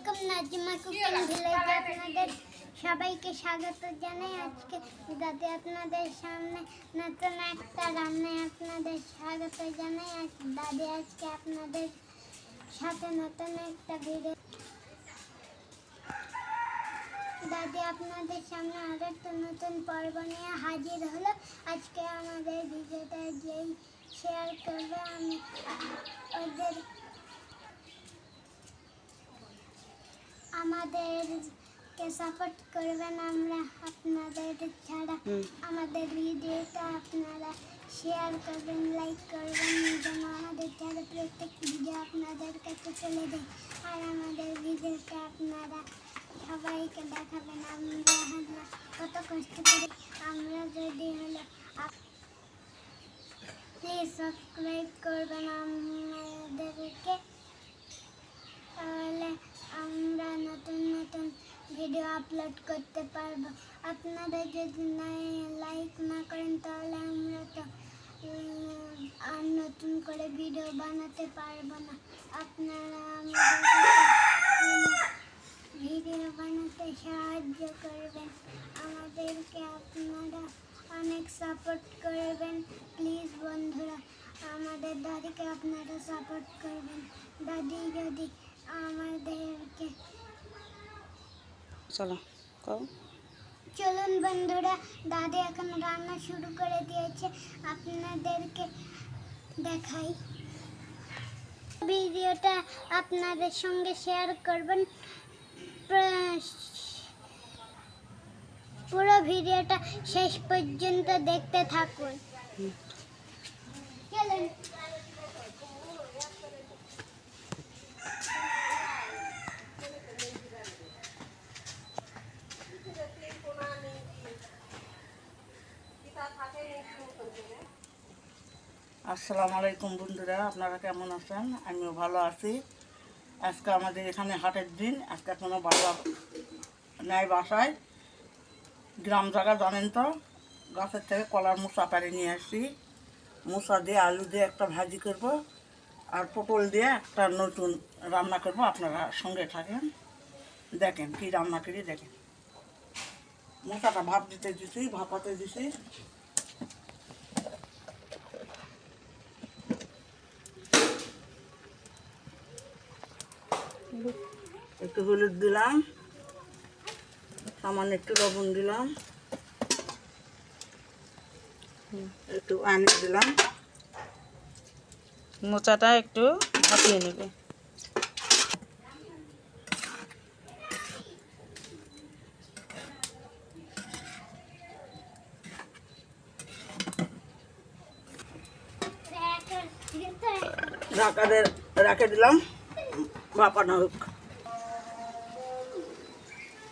আলাইকুম, নাজিমা কুকিং ভিলেজে আপনাদের সবাইকে স্বাগত জানাই। আজকে দাদি আপনাদের সামনে নতুন একটা রান্নায় আপনাদের স্বাগত জানাই। দাদি আজকে আপনাদের সাথে নতুন একটা ভিডিও, দাদি আপনাদের সামনে আরো একটা নতুন পর্ব নিয়ে হাজির হলো। আজকে আমাদের ভিডিওটা যেই শেয়ার করবে আমি আমাদেরকে সাপোর্ট করবেন। আমরা আপনাদের ছাড়া আমাদের ভিডিওটা আপনারা শেয়ার করবেন, লাইক করবেন, যেন আমাদের ছাড়া প্রত্যেক ভিডিও আপনাদের কাছে চলে যায়। আর আমাদের ভিডিওটা আপনারা সবাইকে দেখাবেন আমরা কত কষ্ট করি। আমরা যদি হলো প্লিজ সাবস্ক্রাইব করবেন আমাদেরকে, তাহলে আমরা নতুন নতুন ভিডিও আপলোড করতে পারবো। আপনারা যদি লাইক না করেন তাহলে আমরা তো আর নতুন করে ভিডিও বানাতে পারবো না। আপনারা ভিডিও বানাতে সাহায্য করবেন, আমাদেরকে আপনারা অনেক সাপোর্ট করবেন। প্লিজ বন্ধুরা, আমাদের দাদিকে আপনারা সাপোর্ট করবেন। দাদি যদি আমাদেরকে চলুন বন্ধুরা, দাদি এখন রান্না শুরু করে দিয়েছে, আপনাদেরকে দেখাই। ভিডিওটা আপনাদের সঙ্গে শেয়ার করবেন। পুরো ভিডিওটা শেষ পর্যন্ত দেখতে থাকুন। চলুন। আসসালামু আলাইকুম বন্ধুরা, আপনারা কেমন আছেন? আমিও ভালো আছি। আজকে আমাদের এখানে হাটের দিন। আজকে কোনো বাজার নেই বাসায়। গ্রাম জায়গা জানেন তো, গাছের থেকে কলার মোচা পাড়ে নিয়ে আসছি। মোচা দিয়ে আলু দিয়ে একটা ভাজি করব, আর পটল দিয়ে একটা নতুন রান্না করব। আপনারা সঙ্গে থাকেন, দেখেন কি রান্না করি দেখেন। মোচাটা ভাপ দিতে দিছি, ভাপাতে দিছি। একটু হলুদ দিলাম, সামান্য একটু লবণ দিলাম, একটু আনিস দিলাম। মোচাটা একটু ভাপিয়ে নেবে। রেখে দিলাম ভাপানো হোক।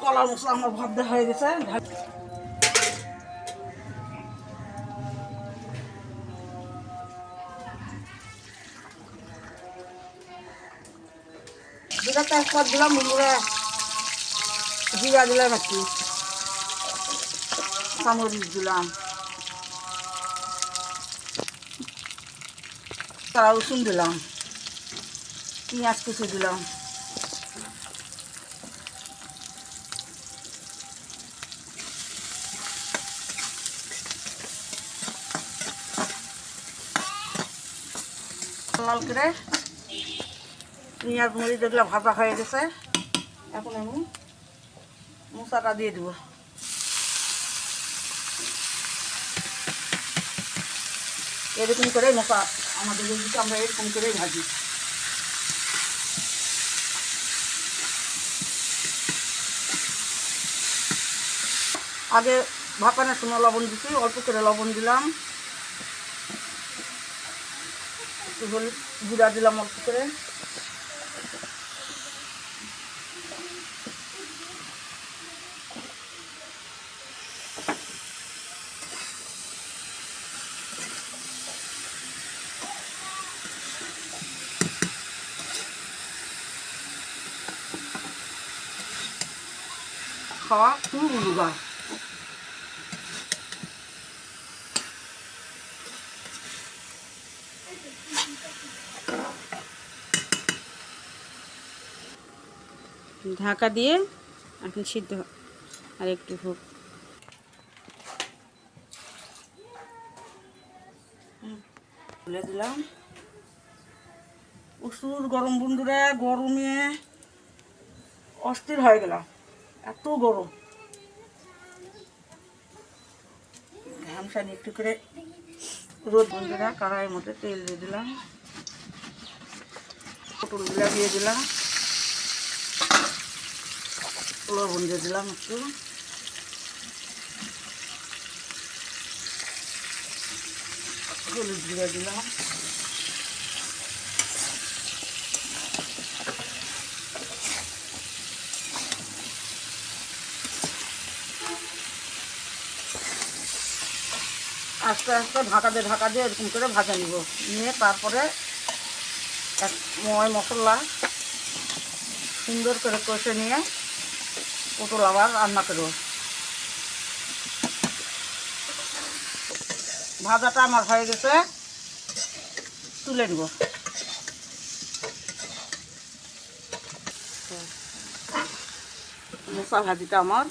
কলার মশলা আমার ভাত দেওয়া হয়ে গেছে। দুটা তেজপাত দিলাম, বন্ধুরা জিরা দিলাম, একটু কামড়িচ দিলাম, তারা রসুন দিলাম, পেঁয়াজ কুচি দিলাম, লাল করে পেঁয়াজ মরিচ যেগুলো ভাজা হয়ে গেছে। এখন আমি মশলাটা দিয়ে দেবো। এরকম করে মশলা আমাদের দিকে আমরা এরকম করেই ভাজি। আগে ভাপানোর সময় লবণ দিচ্ছি, অল্প করে লবণ দিলাম, একটু হলুদ গুঁড়া দিলাম অল্প করে, খাওয়া খুব উপকার। ঢাকা দিয়ে এখন সিদ্ধ আর একটু হোক। তুলে দিলাম। প্রচুর গরম বন্ধুরা, গরমে অস্থির হয়ে গেলাম, এত গরম। ঘামসানি একটু করে রোদ। বন্ধুরা কড়াইয়ের মধ্যে তেল দিয়ে দিলাম, পটলগুলো দিয়ে দিলাম, লবণ দিয়ে দিলাম একটু, হলুদ দিয়ে দিলাম, আস্তে আস্তে ঢাকা দিয়ে এরকম করে ভাজা নিব। নিয়ে তারপরে এক মশলা সুন্দর করে কষে নিয়ে পটল আবার রান্না করব। ভাজাটা আমার হয়ে গেছে, তুলে নেব। মোচা ভাজিটা আমার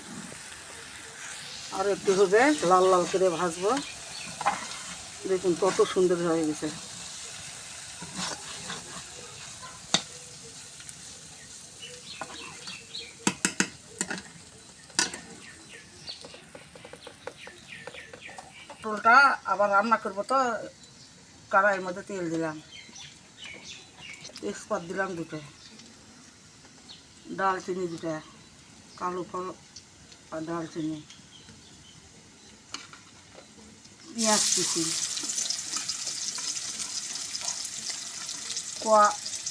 আর একটু হবে, লাল লাল করে ভাজবো। দেখুন কত সুন্দর হয়ে গেছে। পটলটা আবার রান্না করবো, তো কড়াইয়ের মধ্যে তেল দিলাম, তেজপাত দিলাম দুটো, দারচিনি দুটো, কালো ফল আর দারচিনি, পেঁয়াজ কুচি,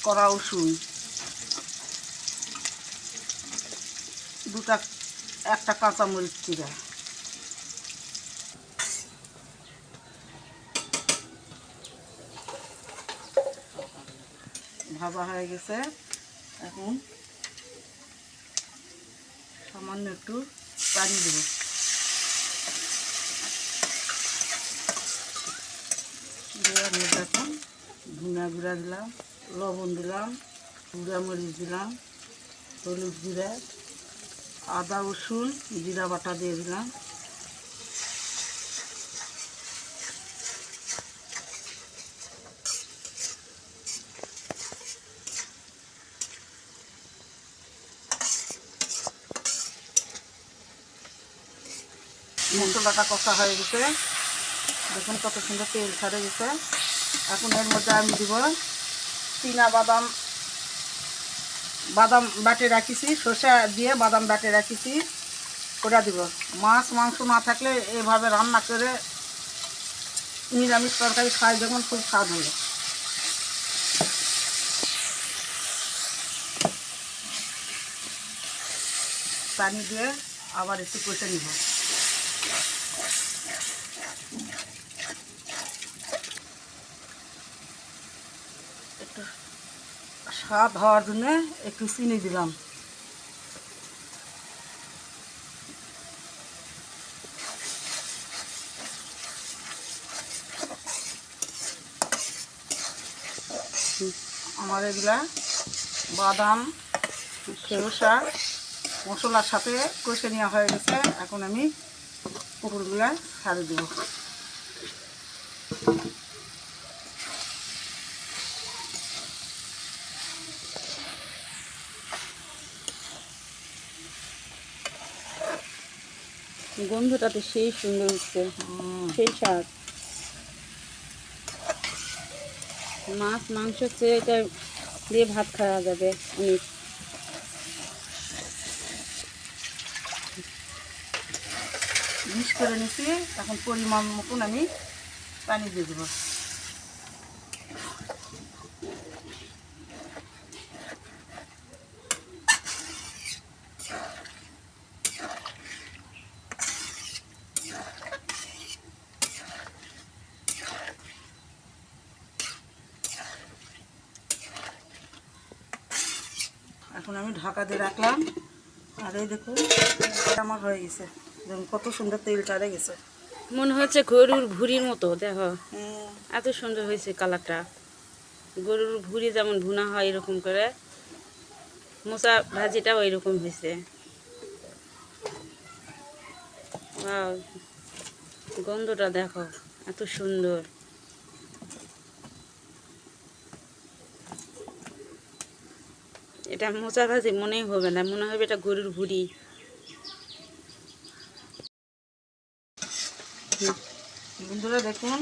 কড়া রসুন দুটা, একটা কাঁচামরিচ চিরা। ভাজা হয়ে গেছে, এখন সামান্য একটু পানি দেব। দেওয়ার মধ্যে এখন ধনিয়া গুঁড়া দিলাম, লবণ দিলাম, গুঁড়া মরিচ দিলাম, হলুদ গুঁড়া, আদা রসুন জিরা বাটা দিয়ে দিলাম। মশলাটা কষা হয়ে গেছে, দেখুন কত সুন্দর তেল ছাড়ে গেছে। এখন এর মধ্যে আমি দিব চীনা বাদাম, বাদাম বাটে রাখিছি, সরষা দিয়ে বাদাম বাটে রাখিছি, ওটা দিব। মাছ মাংস না থাকলে এভাবে রান্না করে নিরামিষ তরকারি খাই, দেখুন খুব স্বাদ হবে। পানি দিয়ে আবার একটু কষে নিব। একটু স্বাদ হওয়ার জন্য একটু চিনি দিলাম। আমার এগুলা বাদাম সরষা মশলার সাথে কষে নেওয়া হয়ে গেছে, এখন আমি পটলগুলা ছাড়ে দেব। গন্ধটা তো সেই সুন্দর উঠছে, সেই স্বাদ। মাছ মাংস চেয়ে এটা দিয়ে ভাত খাওয়া যাবে অনেক। মিক্স করে নিচ্ছি, এখন পরিমাণ মতন আমি পানি দিয়ে দেবো। এখন আমি ঢাকা দিয়ে রাখলাম, আর এই দেখুন আমার হয়ে গেছে, দেখুন কত সুন্দর তেল ছাড়ে গেছে। মনে হচ্ছে গরুর ভুঁড়ির মতো, দেখো এত সুন্দর হয়েছে কালারটা। গরুর ভুঁড়ি যেমন ভুনা হয় এরকম করে মোচা ভাজিটা ওই রকম হয়েছে। ওয়াও, গন্ধটা দেখো এত সুন্দর। এটা মোচা ভাজি মনেই হবে না, মনে হবে এটা গরুর ভুড়ি। বন্ধুরা দেখুন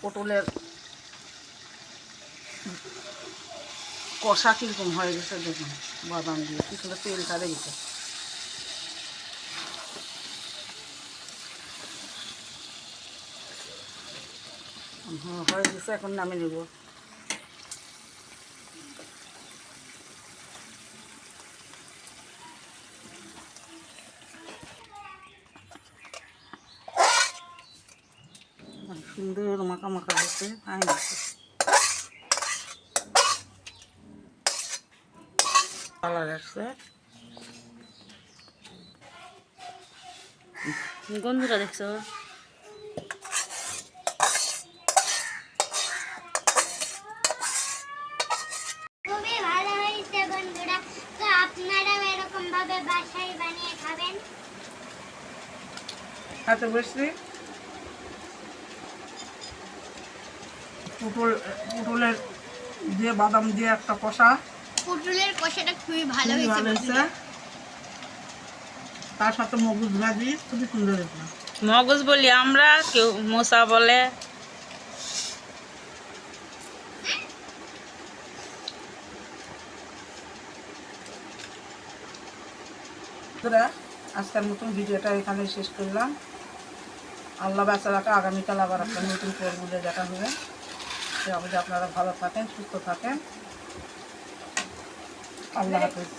পটলের কষা কীরকম হয়ে গেছে, দেখুন বাদাম দিয়ে কি সুন্দর তেল ছাড়ে গেছে। হয়ে গেছে, এখন নামিয়ে নেব। সুন্দর মাখা মাখা হচ্ছে, কালার আসছে। গন্ধটা দেখছো? খুবই ভালো হয়েছে বন্ধুরা। তো আপনারাও এরকম ভাবে বাসায় বানিয়ে খাবেন। হাতে বসছি পটলের দিয়ে বাদাম দিয়ে একটা কষা, পটলের কষাটা খুবই ভালো খুবই হয়েছে ভালো হয়েছে। তার সাথে মগুজ ভাজি খুবই সুন্দর হয়েছে। মগজ বলি আমরা, কেউ মোচা বলে। বন্ধুরা আজকের মতন ভিডিওটা এখানে শেষ করলাম। আল্লাহ বাঁচা রাখা, আগামীকাল আবার একটা নতুন পর্বতে দেখা হবে। সে আপনারা ভালো থাকেন, সুস্থ থাকেন। আল্লাহ হাফেজ।